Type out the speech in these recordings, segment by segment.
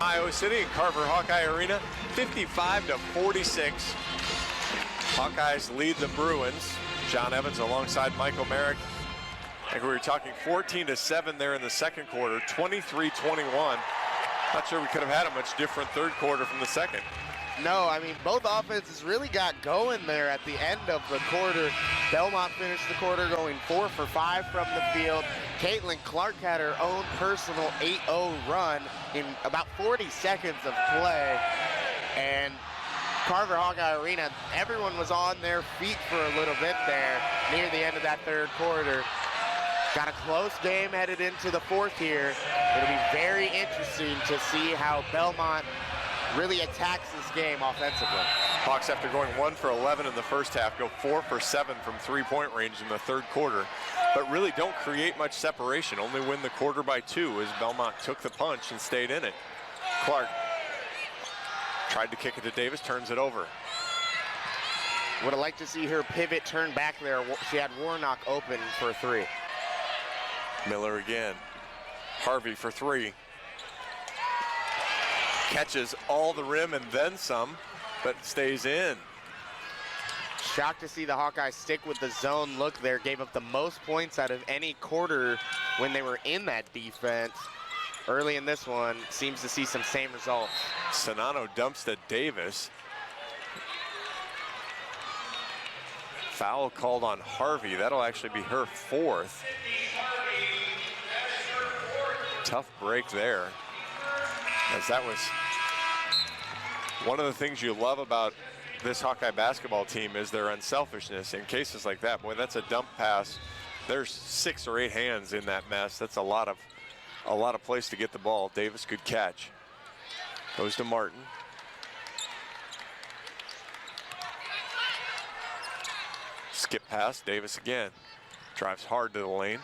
Iowa City and Carver Hawkeye Arena, 55-46. Hawkeyes lead the Bruins. John Evans alongside Micheal Merrick. I think we were talking 14-7 there in the second quarter, 23-21. Not sure we could have had a much different third quarter from the second. No, I mean, both offenses really got going there at the end of the quarter. Belmont finished the quarter going 4 for 5 from the field. Caitlin Clark had her own personal 8-0 run in about 40 seconds of play. And Carver Hawkeye Arena, everyone was on their feet for a little bit there near the end of that third quarter. Got a close game headed into the fourth here. It'll be very interesting to see how Belmont really attacks this game offensively. Hawks, after going 1 for 11 in the first half, go 4 for 7 from three-point range in the third quarter, but really don't create much separation, only win the quarter by 2 as Belmont took the punch and stayed in it. Clark tried to kick it to Davis, turns it over. Would have liked to see her pivot turn back there. She had Warnock open for a 3. Miller again. Harvey for 3. Catches all the rim and then some, but stays in. Shocked to see the Hawkeyes stick with the zone look there. Gave up the most points out of any quarter when they were in that defense. Early in this one, seems to see some same results. Sonano dumps to Davis. Foul called on Harvey. That'll actually be her 4th. Tough break there, as that was one of the things you love about this Hawkeye basketball team is their unselfishness. In cases like that, boy, that's a dump pass. There's 6 or 8 hands in that mess. That's a lot of place to get the ball. Davis could catch. Goes to Martin. Skip pass, Davis again. Drives hard to the lane.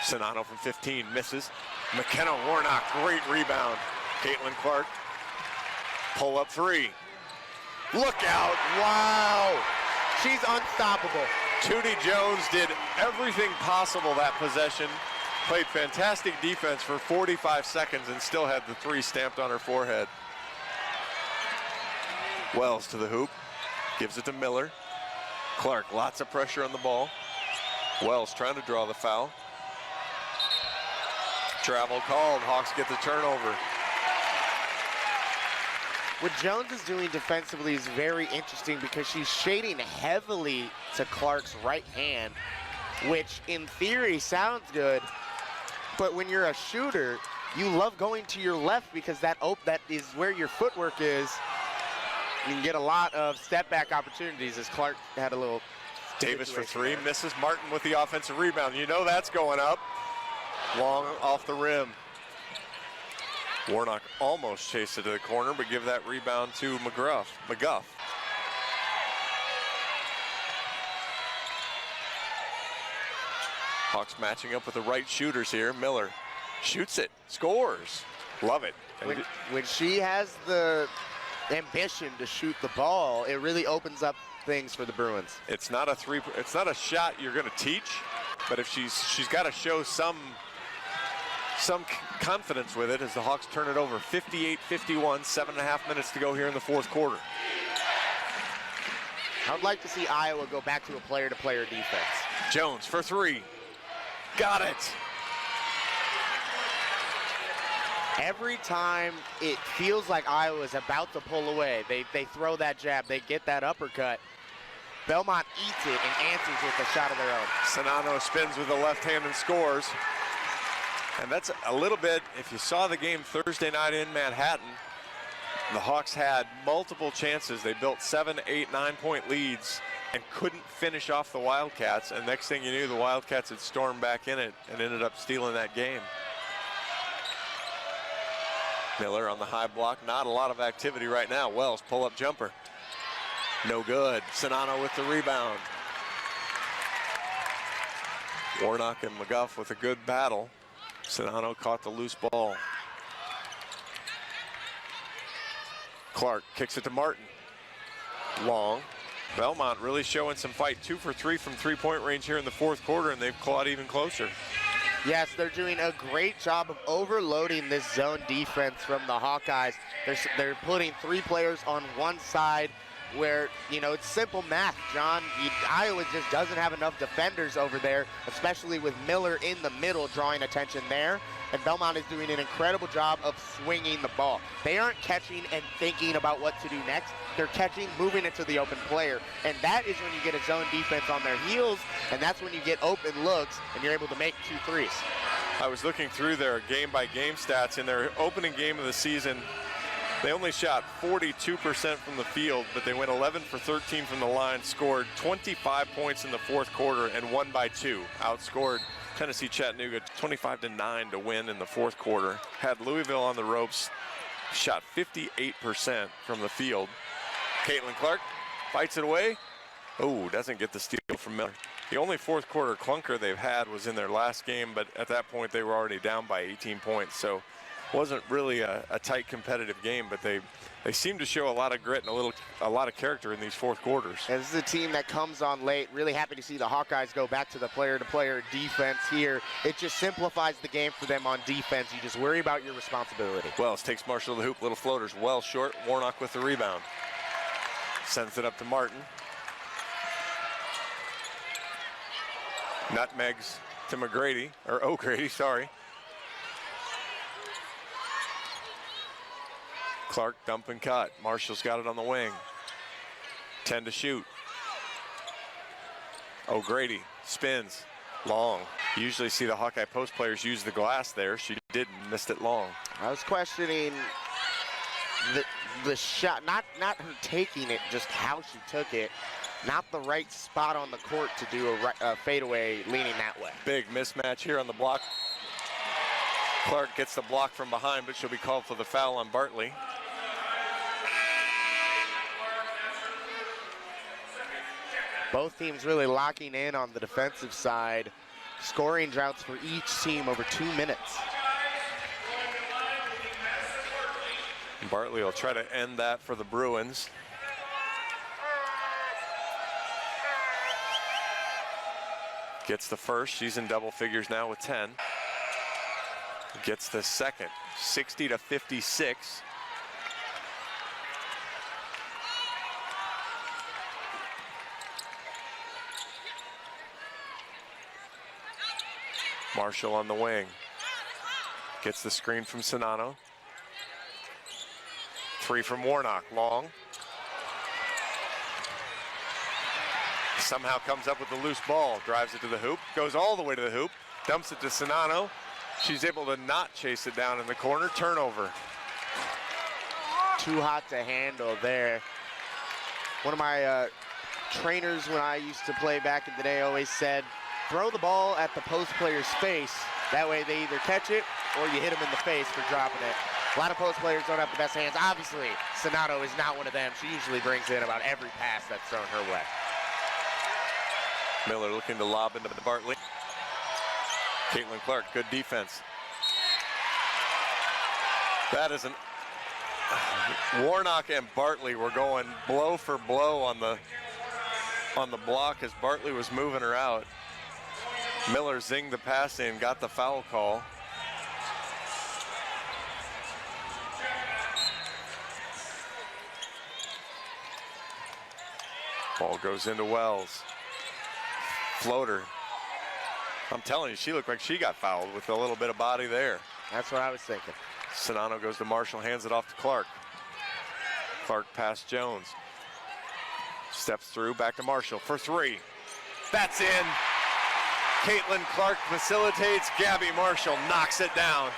Sonano from 15 misses. McKenna Warnock, great rebound. Caitlin Clark, pull up 3. Look out, Wow, she's unstoppable. Tootie Jones did everything possible that possession. Played fantastic defense for 45 seconds and still had the 3 stamped on her forehead. Wells to the hoop, gives it to Miller. Clark, lots of pressure on the ball. Wells trying to draw the foul. Travel called, Hawks get the turnover. What Jones is doing defensively is very interesting because she's shading heavily to Clark's right hand, which in theory sounds good, but when you're a shooter, you love going to your left because that is where your footwork is. You can get a lot of step back opportunities, as Clark had a little. Davis for 3, misses. Martin with the offensive rebound. You know that's going up. Long off the rim. Warnock almost chased it to the corner, but give that rebound to McGuff. Hawks matching up with the right shooters here. Miller shoots it, scores. Love it. When she has the ambition to shoot the ball, it really opens up things for the Bruins. It's not a shot you're going to teach, but if she's got to show some confidence with it as the Hawks turn it over. 58-51, 7.5 minutes to go here in the fourth quarter. I would like to see Iowa go back to a player-to-player defense. Jones for 3. Got it. Every time it feels like Iowa is about to pull away, they throw that jab, they get that uppercut. Belmont eats it and answers with a shot of their own. Sonano spins with the left hand and scores. And that's a little bit, if you saw the game Thursday night in Manhattan, the Hawks had multiple chances. They built 7, 8, 9-point leads and couldn't finish off the Wildcats. And next thing you knew, the Wildcats had stormed back in it and ended up stealing that game. Miller on the high block, not a lot of activity right now. Wells, pull-up jumper. No good. Sonano with the rebound. Warnock and McGuff with a good battle. Sonano caught the loose ball. Clark kicks it to Martin. Long. Belmont really showing some fight. 2 for 3 from three-point range here in the fourth quarter, and they've clawed even closer. Yes, they're doing a great job of overloading this zone defense from the Hawkeyes. They're putting 3 players on one side where, you know, it's simple math, John. Iowa just doesn't have enough defenders over there, especially with Miller in the middle drawing attention there. And Belmont is doing an incredible job of swinging the ball. They aren't catching and thinking about what to do next. They're catching, moving it to the open player. And that is when you get a zone defense on their heels, and that's when you get open looks and you're able to make 2 threes. I was looking through their game-by-game stats. In their opening game of the season, they only shot 42% from the field, but they went 11 for 13 from the line, scored 25 points in the fourth quarter, and won by 2. Outscored Tennessee Chattanooga 25-9 to win in the fourth quarter. Had Louisville on the ropes, shot 58% from the field. Caitlin Clark fights it away. Oh, doesn't get the steal from Miller. The only fourth quarter clunker they've had was in their last game, but at that point they were already down by 18 points. So wasn't really a tight competitive game, but they seem to show a lot of grit and a lot of character in these fourth quarters. And this is a team that comes on late. Really happy to see the Hawkeyes go back to the player-to-player defense here. It just simplifies the game for them on defense. You just worry about your responsibility. Wells takes Marshall to the hoop, little floaters. Wells short, Warnock with the rebound. Sends it up to Martin. Nutmegs to McGrady, or O'Grady, sorry. Clark dump and cut. Marshall's got it on the wing. 10 to shoot. O'Grady spins long. You usually see the Hawkeye post players use the glass there. She didn't, missed it long. I was questioning the shot, not her taking it, just how she took it. Not the right spot on the court to do a fadeaway leaning that way. Big mismatch here on the block. Clark gets the block from behind, but she'll be called for the foul on Bartley. Both teams really locking in on the defensive side. Scoring droughts for each team over 2 minutes. Bartley will try to end that for the Bruins. Gets the first. She's in double figures now with 10. Gets the second. 60-56. Marshall on the wing. Gets the screen from Sonano. 3 from Warnock, long. Somehow comes up with the loose ball, drives it to the hoop, goes all the way to the hoop, dumps it to Sonano. She's able to not chase it down in the corner, turnover. Too hot to handle there. One of my trainers when I used to play back in the day always said, throw the ball at the post player's face. That way they either catch it or you hit them in the face for dropping it. A lot of post players don't have the best hands. Obviously, Sonano is not one of them. She usually brings in about every pass that's thrown her way. Miller looking to lob into Bartley. Caitlin Clark, good defense. That is Warnock and Bartley were going blow for blow on the block as Bartley was moving her out. Miller zinged the pass in, got the foul call. Ball goes into Wells. Floater. I'm telling you, she looked like she got fouled with a little bit of body there. That's what I was thinking. Sonano goes to Marshall, hands it off to Clark. Clark past Jones. Steps through, back to Marshall for 3. That's in. Caitlin Clark facilitates. Gabby Marshall knocks it down.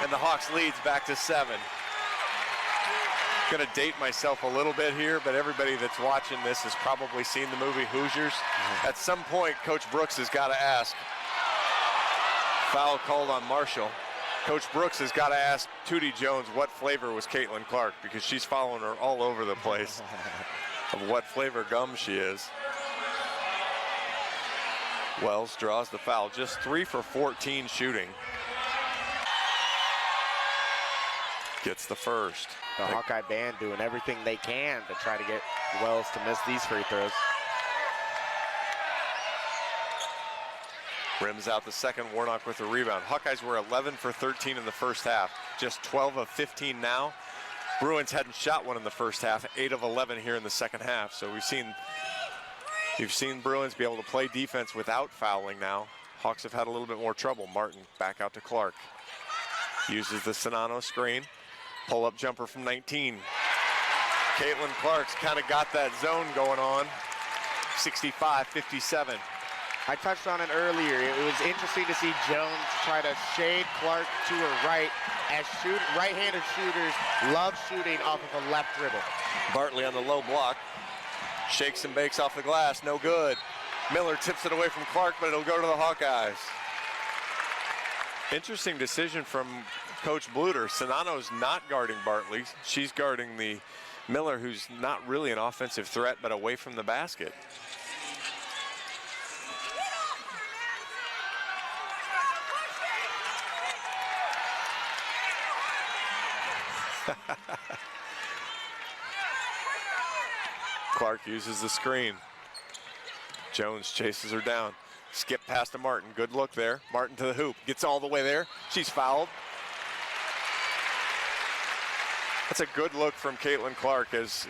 And the Hawks leads back to 7. Gonna date myself a little bit here, but everybody that's watching this has probably seen the movie Hoosiers. At some point, Coach Brooks has got to ask. Foul called on Marshall. Coach Brooks has got to ask Tootie Jones what flavor was Caitlin Clark, because she's following her all over the place of what flavor gum she is. Wells draws the foul, just 3 for 14 shooting. Gets the first. The Hawkeye band doing everything they can to try to get Wells to miss these free throws. Rims out the second, Warnock with the rebound. Hawkeyes were 11 for 13 in the first half, just 12 of 15 now. Bruins hadn't shot one in the first half, 8 of 11 here in the second half. So you've seen Bruins be able to play defense without fouling now. Hawks have had a little bit more trouble. Martin back out to Clark. Uses the Sonano screen. Pull-up jumper from 19. Caitlin Clark's kind of got that zone going on. 65-57. I touched on it earlier. It was interesting to see Jones try to shade Clark to her right, as right-handed shooters love shooting off of a left dribble. Bartley on the low block. Shakes and bakes off the glass, no good. Miller tips it away from Clark, but it'll go to the Hawkeyes. Interesting decision from Coach Bluter. Sonano's not guarding Bartley. She's guarding the Miller, who's not really an offensive threat, but away from the basket. Clark uses the screen. Jones chases her down. Skip past to Martin. Good look there. Martin to the hoop. Gets all the way there. She's fouled. That's a good look from Caitlin Clark, as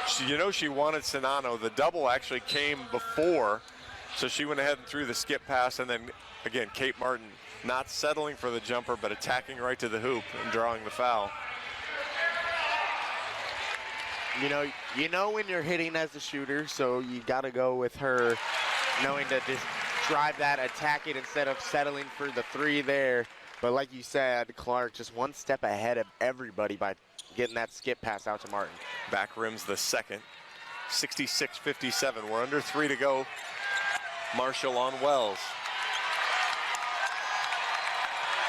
she wanted Sonano. The double actually came before, so she went ahead and threw the skip pass, and then again, Kate Martin not settling for the jumper, but attacking right to the hoop and drawing the foul. You know when you're hitting as a shooter, so you got to go with her knowing to just drive that, attack it instead of settling for the three there. But like you said, Clark just one step ahead of everybody by getting that skip pass out to Martin. Back rims the second. 66-57. We're under 3 to go. Marshall on Wells.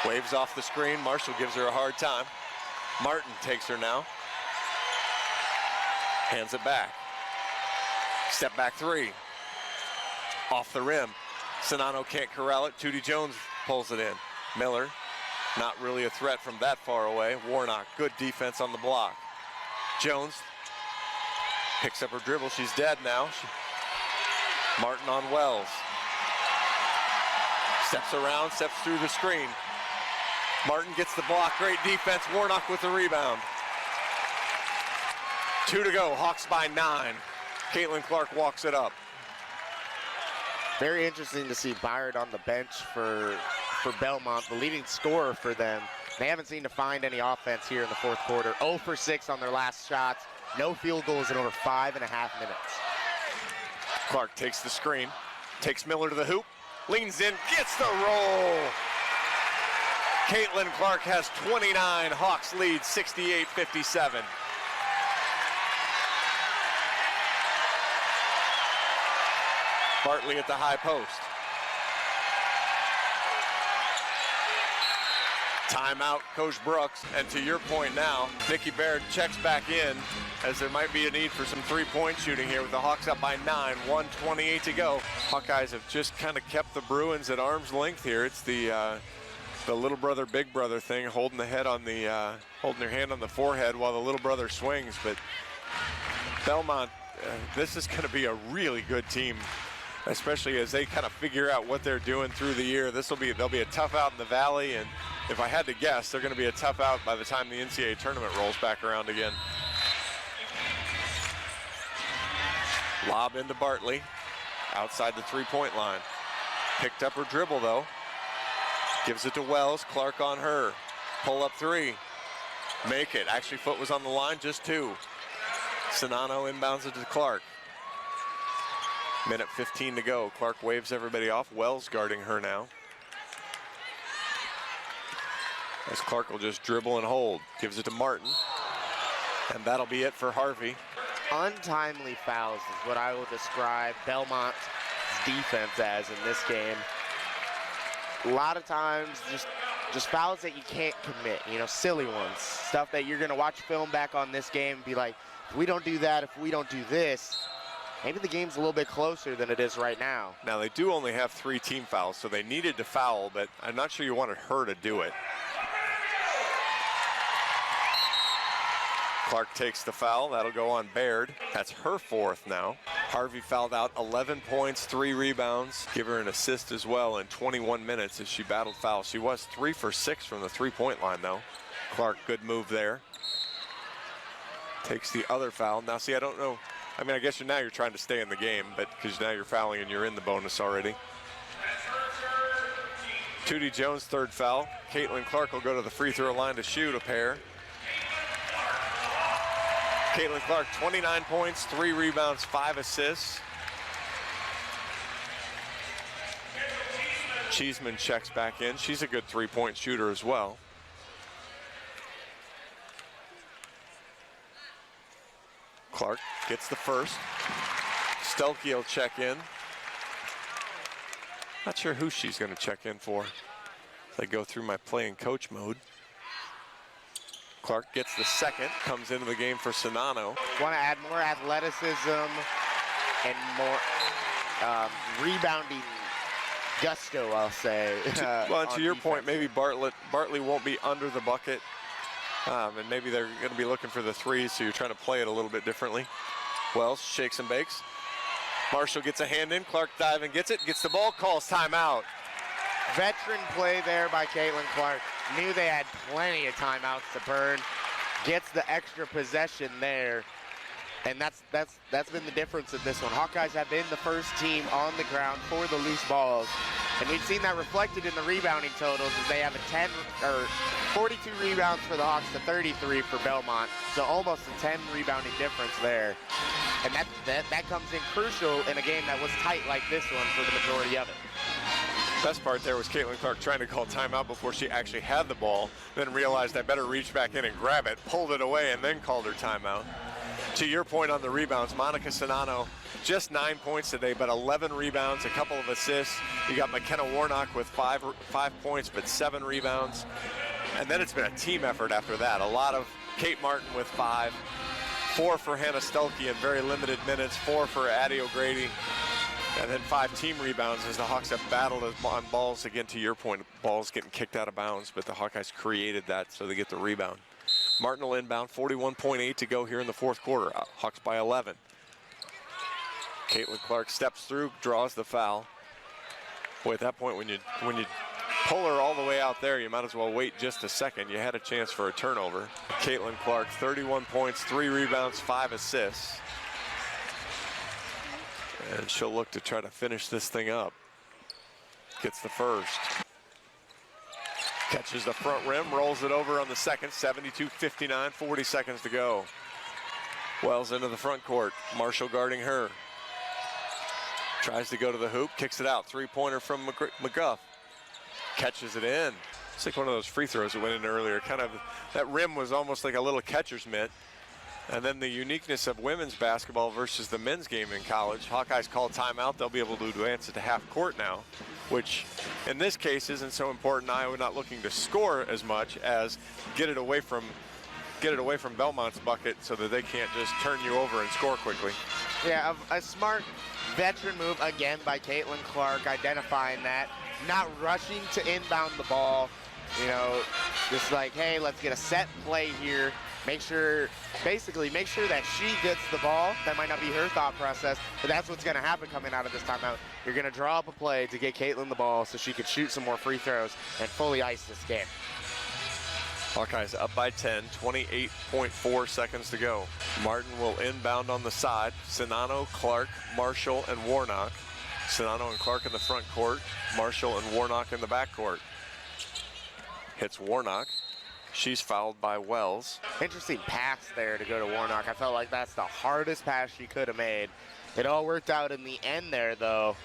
Waves off the screen. Marshall gives her a hard time. Martin takes her now. Hands it back. Step back three. Off the rim. Sonano can't corral it. Tootie Jones pulls it in. Miller, not really a threat from that far away. Warnock, good defense on the block. Jones picks up her dribble. She's dead now. Martin on Wells. Steps around, steps through the screen. Martin gets the block. Great defense. Warnock with the rebound. 2 to go. Hawks by 9. Caitlin Clark walks it up. Very interesting to see Byard on the bench for Belmont, the leading scorer for them. They haven't seemed to find any offense here in the fourth quarter. 0 for 6 on their last shots. No field goals in over 5.5 minutes. Clark takes the screen, takes Miller to the hoop, leans in, gets the roll. Caitlin Clark has 29. Hawks lead 68-57. Bartley at the high post. Timeout, Coach Brooks. And to your point now, Nikki Baird checks back in, as there might be a need for some three-point shooting here with the Hawks up by 9, 1:28 to go. Hawkeyes have just kind of kept the Bruins at arm's length here. It's the little brother, big brother thing, holding the head on the, holding their hand on the forehead while the little brother swings. But Belmont, this is going to be a really good team, especially as they kind of figure out what they're doing through the year. They'll be a tough out in the Valley, and if I had to guess, they're going to be a tough out by the time the NCAA tournament rolls back around again. Lob into Bartley, outside the three-point line. Picked up her dribble, though. Gives it to Wells. Clark on her. Pull up three. Make it. Actually, foot was on the line, just 2. Sonano inbounds it to Clark. Minute 15 to go. Clark waves everybody off. Wells guarding her now. As Clark will just dribble and hold. Gives it to Martin. And that'll be it for Harvey. Untimely fouls is what I will describe Belmont's defense as in this game. A lot of times just fouls that you can't commit, silly ones. Stuff that you're going to watch film back on this game and be like, if we don't do that, if we don't do this, maybe the game's a little bit closer than it is right now. Now, they do only have 3 team fouls, so they needed to foul, but I'm not sure you wanted her to do it. Clark takes the foul. That'll go on Baird. That's her fourth now. Harvey fouled out, 11 points, 3 rebounds. Give her an assist as well in 21 minutes as she battled fouls. She was 3 for 6 from the three-point line, though. Clark, good move there. Takes the other foul. Now, see, I don't know. I mean, I guess now you're trying to stay in the game, but because now you're fouling and you're in the bonus already. Tootie Jones, third foul. Caitlin Clark will go to the free throw line to shoot a pair. Caitlin Clark, 29 points, 3 rebounds, 5 assists. Cheeseman checks back in. She's a good three-point shooter as well. Clark gets the first. Stelke will check in. Not sure who she's going to check in for. They go through my play and coach mode. Clark gets the second, comes into the game for Sinano. Want to add more athleticism and more rebounding gusto, I'll say. Well, to your point, maybe Bartley won't be under the bucket, and maybe they're going to be looking for the threes, so you're trying to play it a little bit differently. Wells shakes and bakes. Marshall gets a hand in. Clark diving, gets it, gets the ball, calls timeout. Veteran play there by Caitlin Clark. Knew they had plenty of timeouts to burn. Gets the extra possession there. And that's been the difference in this one. Hawkeyes have been the first team on the ground for the loose balls. And we've seen that reflected in the rebounding totals as they have a 42 rebounds for the Hawks to 33 for Belmont. So almost a 10 rebounding difference there. And that comes in crucial in a game that was tight like this one for the majority of it. Best part there was Caitlin Clark trying to call timeout before she actually had the ball, then realized I better reach back in and grab it, pulled it away, and then called her timeout. To your point on the rebounds, Monica Sinano, just 9 points today, but 11 rebounds, a couple of assists. You got McKenna Warnock with 5 points, but 7 rebounds. And then it's been a team effort after that. A lot of Kate Martin with 5, 4 for Hannah Stelke in very limited minutes, 4 for Addie O'Grady. And then 5 team rebounds as the Hawks have battled on balls. Again, to your point, balls getting kicked out of bounds, but the Hawkeyes created that so they get the rebound. Martin will inbound, 41.8 to go here in the fourth quarter. Hawks by 11. Caitlin Clark steps through, draws the foul. Boy, at that point, when you pull her all the way out there, you might as well wait just a second. You had a chance for a turnover. Caitlin Clark, 31 points, 3 rebounds, 5 assists. And she'll look to try to finish this thing up. Gets the first. Catches the front rim, rolls it over on the second, 72-59, 40 seconds to go. Wells into the front court. Marshall guarding her. Tries to go to the hoop, kicks it out. Three-pointer from McGuff. Catches it in. It's like one of those free throws that went in earlier. Kind of, that rim was almost like a little catcher's mitt. And then the uniqueness of women's basketball versus the men's game in college. Hawkeyes call timeout. They'll be able to advance it to half court now, which in this case isn't so important. Iowa not looking to score as much as get it away from Belmont's bucket so that they can't just turn you over and score quickly. Yeah, a smart veteran move again by Caitlin Clark, identifying that, not rushing to inbound the ball. You know, just like, hey, let's get a set play here. Make sure that she gets the ball. That might not be her thought process, but that's what's going to happen coming out of this timeout. You're going to draw up a play to get Caitlin the ball so she could shoot some more free throws and fully ice this game. Hawkeyes up by 10, 28.4 seconds to go. Martin will inbound on the side. Sinano, Clark, Marshall, and Warnock. Sinano and Clark in the front court. Marshall and Warnock in the back court. Hits Warnock. She's fouled by Wells. Interesting pass there to go to Warnock. I felt like that's the hardest pass she could have made. It all worked out in the end there, though.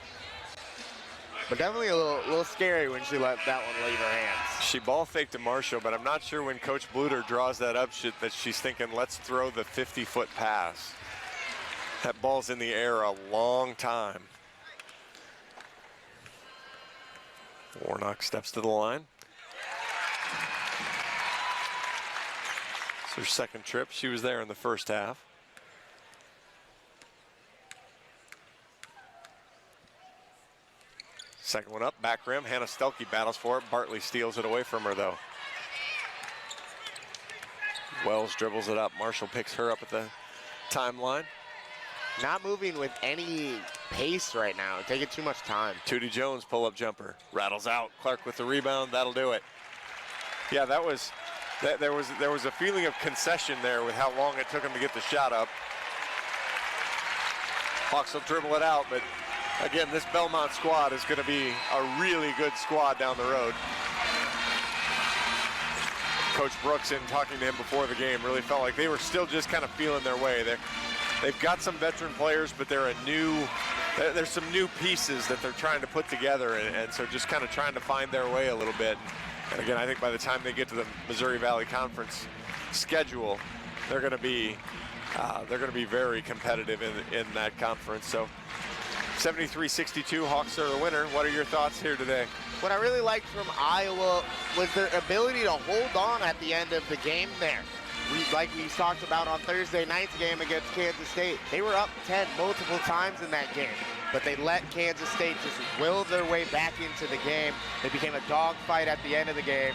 But definitely a little scary when she let that one leave her hands. She ball faked to Marshall, but I'm not sure when Coach Bluter draws that up that she's thinking, let's throw the 50-foot pass. That ball's in the air a long time. Warnock steps to the line. It's her second trip. She was there in the first half. Second one up, back rim. Hannah Stelke battles for it. Bartley steals it away from her, though. Wells dribbles it up. Marshall picks her up at the timeline. Not moving with any pace right now, taking too much time. Tootie Jones pull-up jumper, rattles out. Clark with the rebound, that'll do it. Yeah, there was a feeling of concession there with how long it took him to get the shot up. Hawks will dribble it out, but again, this Belmont squad is going to be a really good squad down the road. Coach Brooks, in talking to him before the game, really felt like they were still just kind of feeling their way. They've got some veteran players, but there's some new pieces that they're trying to put together, and so just kind of trying to find their way a little bit. And again, I think by the time they get to the Missouri Valley Conference schedule, they're going to be very competitive in that conference. So 73-62, Hawks are the winner. What are your thoughts here today? What I really liked from Iowa was their ability to hold on at the end of the game there. Like we talked about on Thursday night's game against Kansas State, they were up 10 multiple times in that game, but they let Kansas State just will their way back into the game. It became a dogfight at the end of the game.